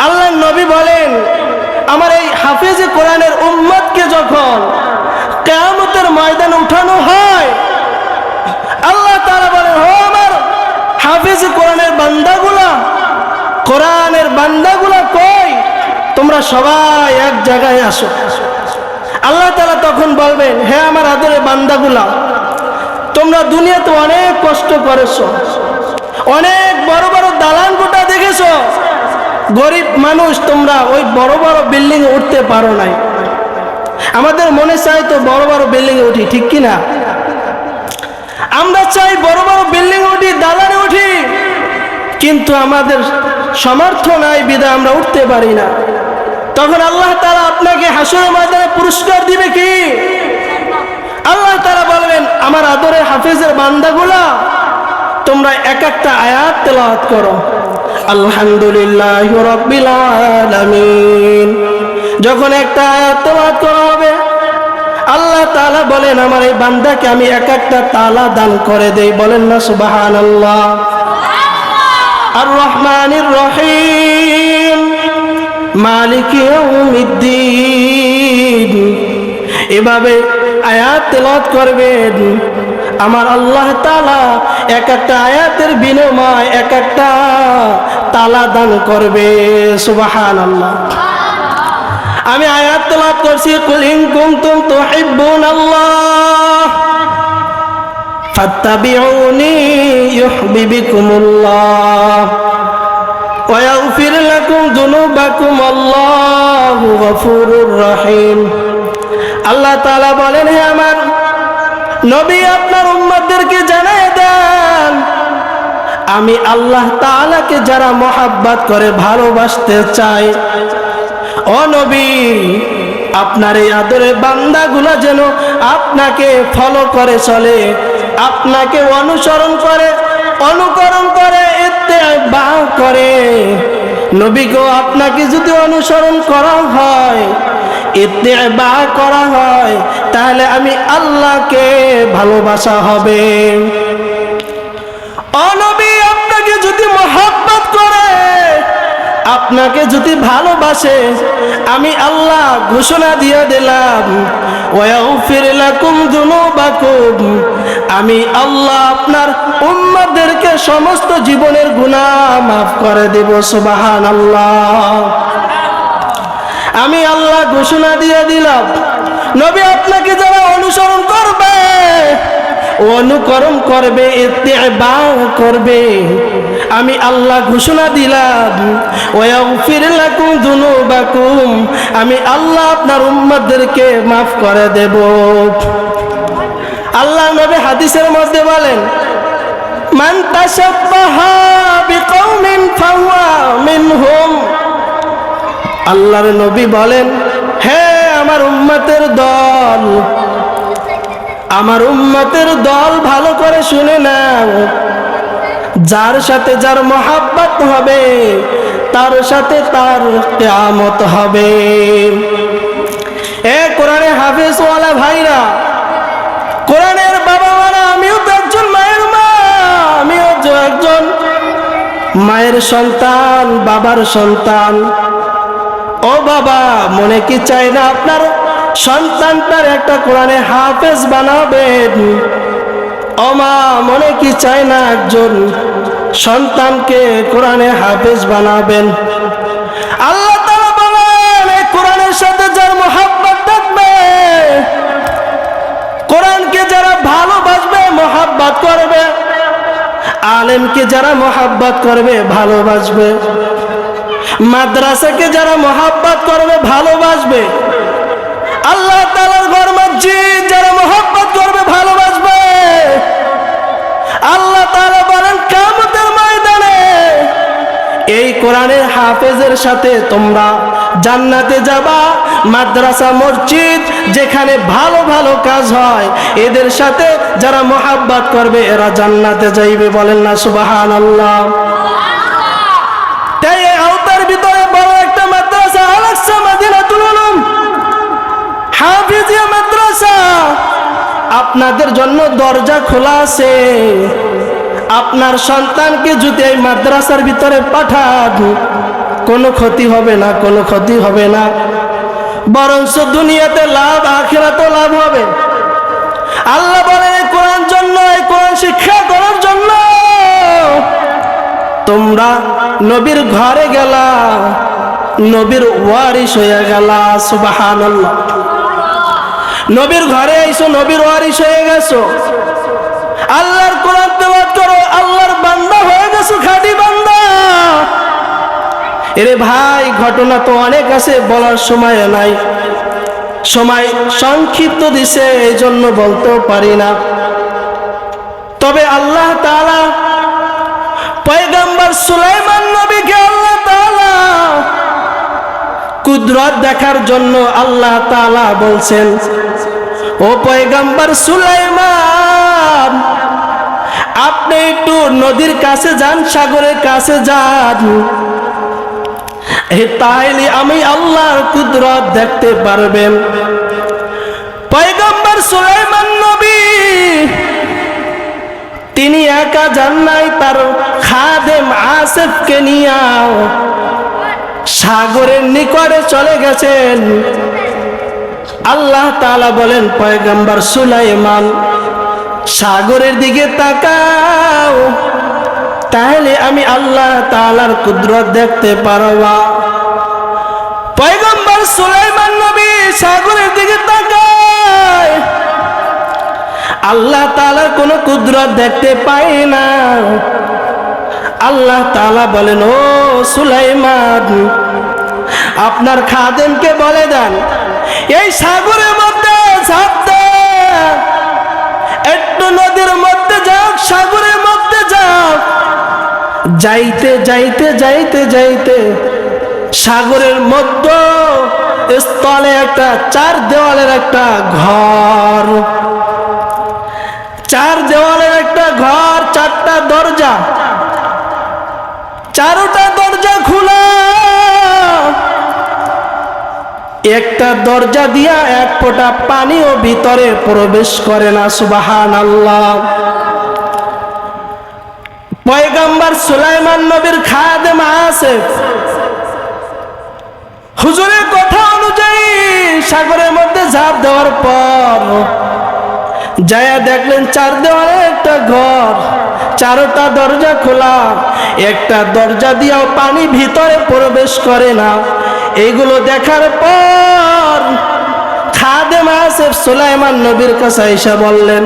আল্লাহর নবী বলেন, আমার এই হাফেজ কোরআনের উম্মতকে যখন কিয়ামতের ময়দানে উঠানো হয়, আল্লাহ তাআলা বলেন, ও আমার হাফেজ কোরআনের বান্দাগুলা, কোরআনের বান্দাগুলা কই? তোমরা সবাই এক জায়গায় আসো। আল্লাহ তাআলা তখন বলবেন, হে আমার আদরের বান্দাগুলা, তোমরা দুনিয়াতে অনেক কষ্ট করেছো, অনেক বড় বড় দালান কোঠা দেখেছো, গরিব মানুষ তোমরা ওই বড় বড় বিল্ডিং এ উঠতে পারো নাই। আমাদের মনে চাই তো বড় বড় বিল্ডিং এ উঠি, ঠিক কিনা? আমরা চাই বড় বড় বিল্ডিং উঠি, দালানে উঠি, কিন্তু আমাদের সামর্থ্য নাই বিধায় আমরা উঠতে পারি না। তখন আল্লাহ তাআলা আপনাকে হাসরের ময়দানে পুরস্কার দিবে কি? আল্লাহ তাআলা বলবেন, আমার আদরের হাফেজের বান্দাগুলা, তোমরা এক একটা আয়াত তেলাওয়াত করো, আলহামদুলিল্লাহি রাব্বিল আলামিন। যখন একটা আয়াত তেলাওয়াত করা হবে, আল্লাহ তাআলা বলেন, আমার এই বান্দাকে আমি এক একটা তালা দান করে দেই। বলেন না সুবহানাল্লাহ। আর রহমানির রহিম, মালিক ইয়াউমিদ্দিন। এভাবে আয়াত তেলাওয়াত করবেন, আমার আল্লাহ তাআলা এক একটা আয়াতের বিনিময়ে এক একটা তালা দান করবে। সুবহানাল্লাহ। আমি আয়াত তেলাওয়াত করছি, কুল ইন কুনতুম তুহিব্বুনাল্লাহ ফাত্তাবিউনি ইউহিব্বুকুমুল্লাহ ওয়া ইয়াগফির লাকুম যুনুবাকুম, আল্লাহু গফুরুর রহিম। আল্লাহ তাআলা বলেন, হে আমার নবী, আপনার উম্মতদেরকে জানায় দেন, আমি আল্লাহ তাআলাকে যারা মহব্বত করে, ভালোবাসতে চায়, ও নবী, আপনার এই আদরের বান্দাগুলা যেন আপনাকে ফলো করে চলে, আপনাকে অনুসরণ করে, অনুকরণ করে, ইত্তেবা করে। নবী গো, আপনাকে যদি অনুসরণ করা হয়, ইত্তেবা করা হয়, তাহলে আমি আল্লাহকে ভালোবাসা হবে। ও নবী, আপনাকে যদি মহব্বত করে, আপনাকে যদি ভালোবাসে, আমি আল্লাহ ঘোষণা দিয়ে দিলাম, ওয়াগফির লাকুম যুনুবাকুম, আমি আল্লাহ আপনার উম্মতদেরকে সমস্ত জীবনের গুনাহ মাফ করে দেব। সুবহানাল্লাহ। আমি আল্লাহ ঘোষণা দিয়ে দিলাম, নবী আপনাকে যারা অনুসরণ করবে, অনুকরণ করবে, ইত্তেবা করবে, আমি আল্লাহ ঘোষণা দিলাম, ওয়াগফির লাকুম যুনুবাকুম, আমি আল্লাহ আপনার উম্মতদেরকে মাফ করে দেব। আল্লাহ নবী হাদিসের মধ্যে বলেন, মান তাশাব্বাহা বিকওমিন ফাহুয়া মিনহুম। আল্লাহর নবী বলেন, হে আমার উম্মতের দল, আমার উম্মতের দল, ভালো করে শুনে নাও, যার সাথে যার মহব্বত হবে, তার সাথে তার কিয়ামত হবে। এ কোরআনে হাফেজওয়ালা ভাইরা, কোরআনের বাবা মারা, আমিও তো একজন মায়ের মা, আমিও তো একজন মায়ের সন্তান, বাবার সন্তান। ও বাবা, মনে কি চাই না আপনার সন্তানটার একটা কোরআনে হাফেজ বানাবেন? ও মা, মনে কি চাই না একজন সন্তানকে কোরআনে হাফেজ বানাবেন? আল্লাহ তাআলা বলেন, এই কোরআনের সাথে যার মহব্বত থাকবে, কোরআনকে যারা ভালোবাসবে, মহব্বত করবে, আলেমকে যারা মহব্বত করবে, ভালোবাসবে, মাদ্রাসাকে যারা মহব্বত করবে, ভালোবাসবে, আল্লাহ তাআলার ঘর মসজিদ যারা মহব্বত করবে, ভালোবাসবে, আল্লাহ তাআলা বলেন, কিয়ামতের ময়দানে এই কোরআনের হাফেজের সাথে তোমরা জান্নাতে যাবা। মাদ্রাসা, মসজিদ যেখানে ভালো ভালো কাজ হয়, এদের সাথে যারা মহব্বত করবে, এরা জান্নাতে যাইবে। বলেন না সুবহানাল্লাহ। তাই এই আওতার ভিতরে বড় একটা মাদ্রাসা, আল-আকসা মাদিনাতুল উলুম হাফিজিয়া মাদ্রাসা, আপনাদের জন্য দরজা খোলা আছে। আপনার সন্তানকে যদি এই মাদ্রাসার ভিতরে পাঠান, কোনো ক্ষতি হবে না, কোনো ক্ষতি হবে না, বরঞ্চ দুনিয়াতে লাভ, আখিরাতেও লাভ হবে। আল্লাহ বলেন এই কোরআন জন্য, এই কোরআন শিক্ষা করার জন্য তোমরা নবীর ঘরে গেলা, নবীর ওয়ারিস হয়ে গেলা। সুবহানাল্লাহ। নবীর ঘরে আইছো, নবীর ওয়ারিস হয়ে গেছো, আল্লাহর কোরআন তেলাওয়াত করো, আল্লাহর বান্দা হয়ে গেছো, খাঁটি বান্দা। এরে ভাই, ঘটনা তো অনেক আছে, বলার সময় নাই, সময় সংক্ষিপ্ত দিছে, এই জন্য বলতেও পারি না। তবে আল্লাহ তাআলা পয়গম্বর সুলাইমান নবীকে আল্লাহ তাআলা কুদরত দেখার জন্য আল্লাহ তাআলা বলছেন, ও পয়গম্বর সুলাইমান, আপনি একটু নদীর কাছে যান, সাগরের কাছে যান, তাইলে আমি আল্লাহর কুদরত দেখতে পারবেন। পয়গম্বর সুলাইমান নবী তিনি একা যান নাই, তার খাদেম আসিফকে নিয়ে সাগরের নিকটে চলে গেছেন। আল্লাহ তাআলা বলেন, পয়গম্বর সুলাইমান সাগরের দিকে তাকাও, তাহলে আমি আল্লাহ তাআলার কুদরত দেখতে পারবা। পয়গম্বর সুলাইমান নবী সাগরের দিকে তাকায়, আল্লাহ তাআলার কোনো কুদরত দেখতে পায় না। আল্লাহ তাআলা বলেন, ও সুলাইমান, আপনার খাদেমকে বলে দেন এই সাগরের মধ্যে ঝাঁপ দেন, একটু নদীর মধ্যে যাও, সাগরের মধ্যে যাও। যাইতে যাইতে যাইতে যাইতে সাগরের মধ্যে স্থলে একটা 4 দেওয়ালের একটা ঘর, 4 দেওয়ালের একটা ঘর, 4টা দরজা, 4টা দরজা খোলা। একটা দরজা দিয়া এক ফোঁটা পানিও ভিতরে প্রবেশ করে না। সুবহানাল্লাহ। পয়গম্বর সুলাইমান নবীর খাদেম আসিফ হুজুরের কথা অনুযায়ী সাগরের মধ্যে ঝাঁপ দেওয়ার পর যায়া দেখলেন 4 দেওয়ালে একটা ঘর, 4টা দরজা খোলা, একটা দরজা দিয়েও পানি ভিতরে প্রবেশ করে না। এইগুলো দেখার পর খাদেম আসিফ সুলাইমান নবীর কাছে এসে বললেন,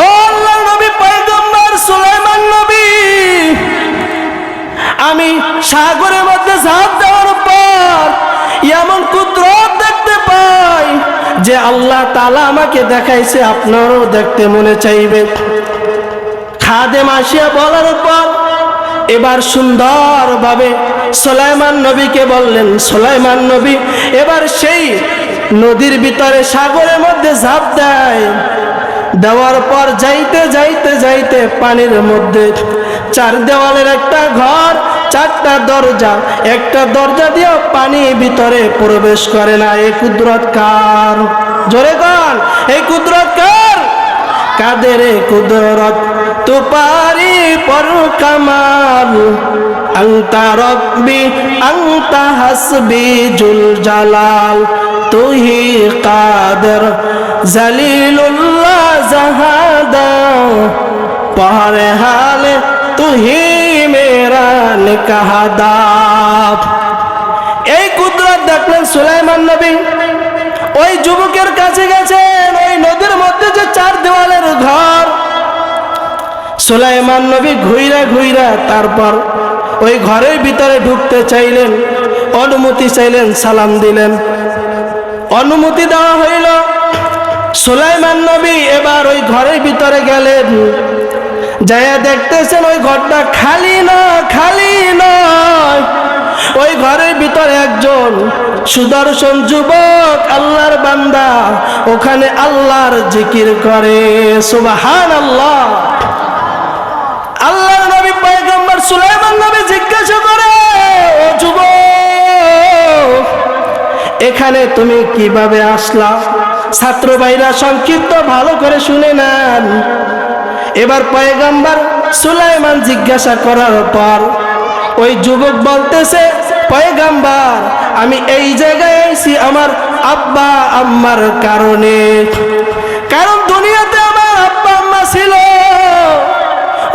ও আল্লাহর নবী পয়গম্বর সুলাইমান নবী, আমি সাগরের মধ্যে ঝাঁপ দেওয়ার পর এমন কুদরত দেখতে পাই যে আল্লাহ তাআলা আমাকে দেখাইছে, আপনারও দেখতে মনে চাইবে। খাদেম আসিয়া বলার পর এবার সুন্দরভাবে সুলাইমান নবীকে বললেন, সুলাইমান নবী এবার সেই নদীর ভিতরে সাগরের মধ্যে ঝাঁপ দেয়। দেওয়ার পর যাইতে যাইতে যাইতে পানির মধ্যে 4 দেওয়ালের একটা ঘর, 4টা দরজা, একটা দরজা দিয়েও পানি ভিতরে প্রবেশ করে না। এই কুদরত কার? জোরে কন, এই কুদরত কার? কাদের কুদরত তু পারি পর কামাল, আনতা রব্বি আনতা হাসবি জুল জালাল, তুহি কাদের জলিলুল্লাহ জাহাদা, পহরে হালে তুহি মেরা নিকাহাদা। এই কুদরত দেখলেন সুলাইমান নবী। ওই যুবকের কাছে গেছেন, ওই নদীর মধ্যে যে 4 দেওয়ালের ঘর, সুলাইমান নবী ঘুইরা ঘুইরা তারপর ওই ঘরের ভিতরে ঢুকতে চাইলেন, অনুমতি চাইলেন, সালাম দিলেন, অনুমতি দেওয়া হইল। সুলাইমান নবী এবার ওই ঘরের ভিতরে গেলেন, যাইয়া দেখতেছেন ওই ঘরটা খালি না, খালি নয়, ওই ঘরের ভিতরে একজন সুদর্শন যুবক আল্লাহর বান্দা ওখানে আল্লাহর জিকির করে। সুবহানাল্লাহ। আল্লাহর নবী পয়গম্বর সুলাইমান নবী জিজ্ঞাসা করে, ও যুবক, এখানে তুমি কিভাবে আসলা? ছাত্র ভাইরা সংক্ষিপ্ত ভালো করে শুনে নেন। এবার পয়গম্বর সুলাইমান জিজ্ঞাসা করার পর ওই যুবক বলতেছে, পয়গম্বর আমি এই জায়গায় আইছি আমার আব্বা আম্মার কারণে। কারণ দুনিয়াতে আমার আব্বা আম্মা ছিল,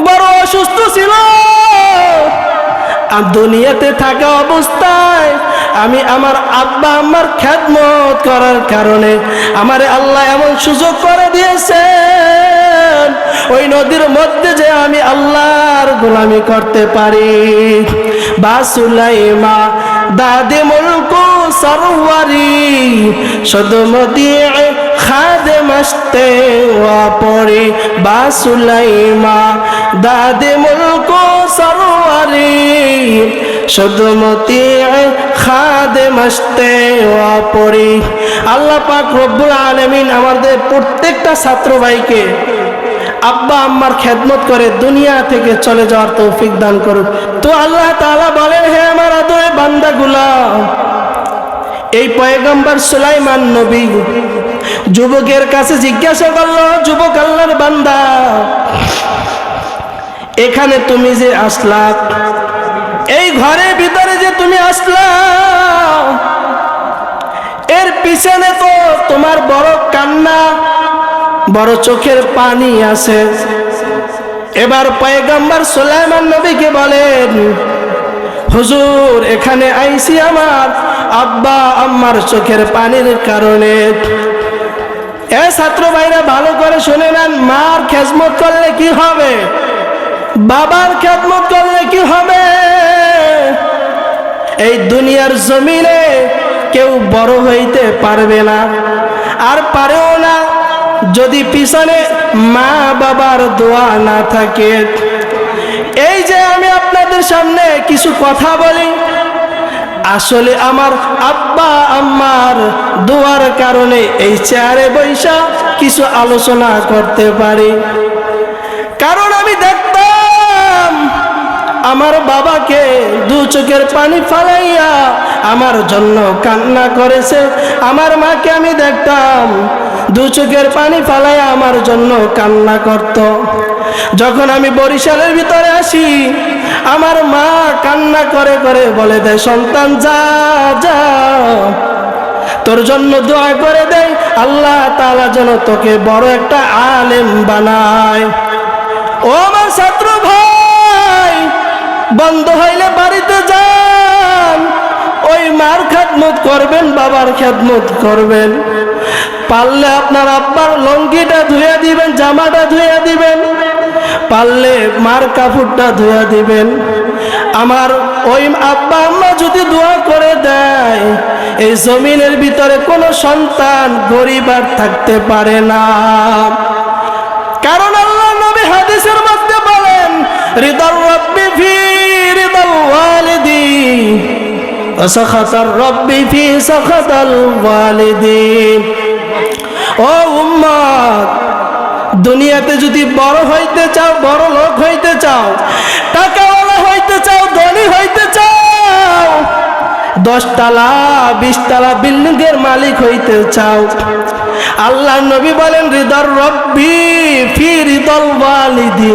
বড় অসুস্থ ছিল। আর দুনিয়াতে থাকা অবস্থায় আমি আমার আব্বা আম্মার খেদমত করার কারণে আমারে আল্লাহ এমন সুযোগ করে দিয়েছেন, ওই নদীর মধ্যে যে আমি আল্লাহর গোলামি করতে পারি। বাসুলাইমা দাদে মুলকু সরওয়ারি সদমদিয়ে খাদে মস্তে ওয়াপরি। বাসুলাইমা দাদে মুলকু সরওয়ারি সদমতি খাদে মস্তে ওয়াপরি। আল্লাহ পাক রব্বুল আলামিন আমাদের প্রত্যেকটা ছাত্র ভাইকে আব্বা আম্মার খেদমত করে দুনিয়া থেকে চলে যাওয়ার তৌফিক দান করুন। তো আল্লাহ তাআলা বলেন, হে আমার আদরের বান্দাগুলা, এই পয়গম্বর সুলাইমান নবী যুবকের কাছে জিজ্ঞাসা করলো, যুবক আল্লাহর বান্দা, এখানে তুমি যে আসলা, এই ঘরের ভিতরে যে তুমি আসলা, এর পিছনে তো তোমার বড় কান্না, বড় চোখের পানি আছে। এবার পয়গম্বর সুলাইমান নবীকে বলেন, হুজুর এখানে আইছি আমার আব্বা আম্মার চোখের পানির কারণে। এ ছাত্র ভাইরা ভালো করে শুনে নেন, মার খেদমত করলে কি হবে, বাবার খেদমত করলে কি হবে। এই দুনিয়ার জমিনে কেউ বড় হইতে পারবে না, আর পারেও না যদি পিছনে মা বাবার দোয়া না থাকে। এই যে আমি আপনাদের সামনে কিছু কথা বলি, আসলে আমার আব্বা আম্মার দোয়ার কারণে এই চেয়ারে বৈশা কিছু আলোচনা করতে পারি। কারণ আমি দেখতাম আমার বাবাকে দু চোখের পানি ফালাইয়া আমার জন্য কান্না করেছে, আমার মাকে আমি দেখতাম দু চোখের পানি ফালাইয়া আমার জন্য কান্না করত। যখন আমি বরিশালের ভিতরে আসি, আমার মা কান্না করে করে বলে দেয়, সন্তান যা যা, তোর জন্য দোয়া করে দেয় আল্লাহ তাআলা যেন তোকে বড় একটা আলেম বানায়। ও আমার ছাত্র ভাই, বন্ধ হইলে বাড়িতে যান, ওই মার খেদমত করবেন, বাবার খেদমত করবেন। পারলে আপনার আব্বার লঙ্গিটা ধুয়ে দিবেন, জামাটা ধুয়ে দিবেন, পারলে মার কাপড়টা ধুয়ে দিবেন। আমার ওই আব্বা আম্মা যদি দোয়া করে দেয়, এই জমিনের ভিতরে কোনো সন্তান গরিব আর থাকতে পারে না। কারণ আল্লাহ নবী হাদিসের মধ্যে বলেন, রিদার রাব্বি ফি রিদাল ওয়ালিদি ওয়া সাখাতার রাব্বি ফি সাখাতাল ওয়ালিদি। ও উম্মত, দুনিয়াতে যদি বড় হইতে চাও, বড় লোক হইতে চাও, টাকাওয়ালা হইতে চাও, ধনী হইতে চাও, 10 তলা 20 তলা বিল্ডিং এর মালিক হইতে চাও, আল্লাহ নবী বলেন, রিদার রব্বি ফি রিদাল ওয়ালিদি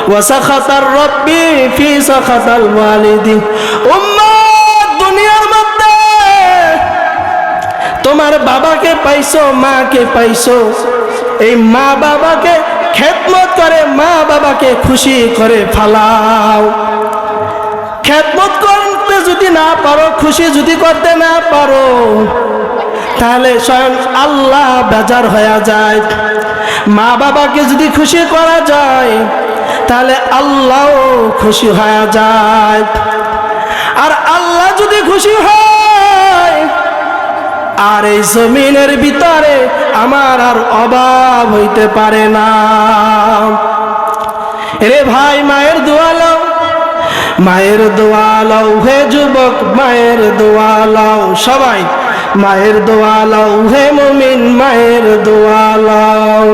ওয়া সাখাতার রব্বি ফি সাখাতাল ওয়ালিদি। উম্মত, দুনিয়ার মধ্যে তোমার বাবাকে পাইছো, মাকে পাইছো, এই মা বাবাকে খেদমত করে মা বাবাকে খুশি করে ফালাও। খেদমত করতে যদি না পারো, খুশি যদি করতে না পারো, তাহলে স্বয়ং আল্লাহ বেজার হয়ে যায়। মা বাবাকে যদি খুশি করা যায়, তাহলে আল্লাহ খুশি হয়ে যায়। আর আল্লাহ যদি খুশি হয়, আর এই জমিনের ভিতরে আমার আর অভাব হইতে পারে না। রে ভাই, মায়ের দোয়া লও, মায়ের দোয়া লও, হে যুবক মায়ের দোয়া লও, সবাই মায়ের দোয়া লও, হে মুমিন মায়ের দোয়া লও,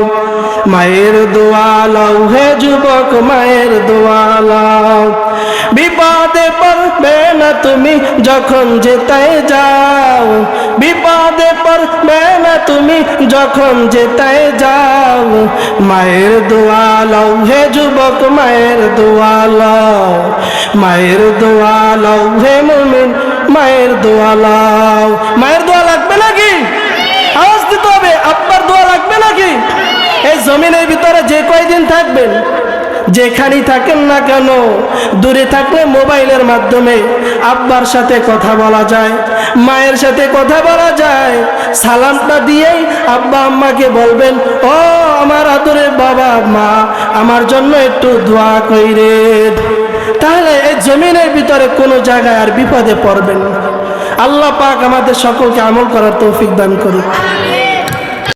মায়ের দোয়া লও, হে যুবক মায়ের দোয়া লও। বিপদে পর পড়বে না তুমি যখন যেতায় যাও, বিপদে পড়বে না তুমি যখন যেতায় যাও। মায়ের দোয়া লও হে যুবক, মায়ের দোয়া লও, মায়ের দোয়া লও হে মুমিন, মায়ের দোয়া লও। মায়ের দোয়া লাগবে নাকি? আওয়াজ দিতে হবে। আব্বার দোয়া লাগবে নাকি? এই জমিনের ভিতরে যে কয়দিন থাকবেন, যেখানেই থাকেন না কেন, দূরে থাকলে মোবাইলের মাধ্যমে আব্বার সাথে কথা বলা যায়, মায়ের সাথে কথা বলা যায়। সালামটা দিয়েই আব্বা আম্মাকে বলবেন, ও আমার আদরের বাবা মা, আমার জন্য একটু দোয়া কইরেন। তাহলে এই জমিনের ভিতরে কোনো জায়গায় আর বিপদে পড়বেন না। আল্লাহ পাক আমাদের সকলকে আমল করার তৌফিক দান করুন।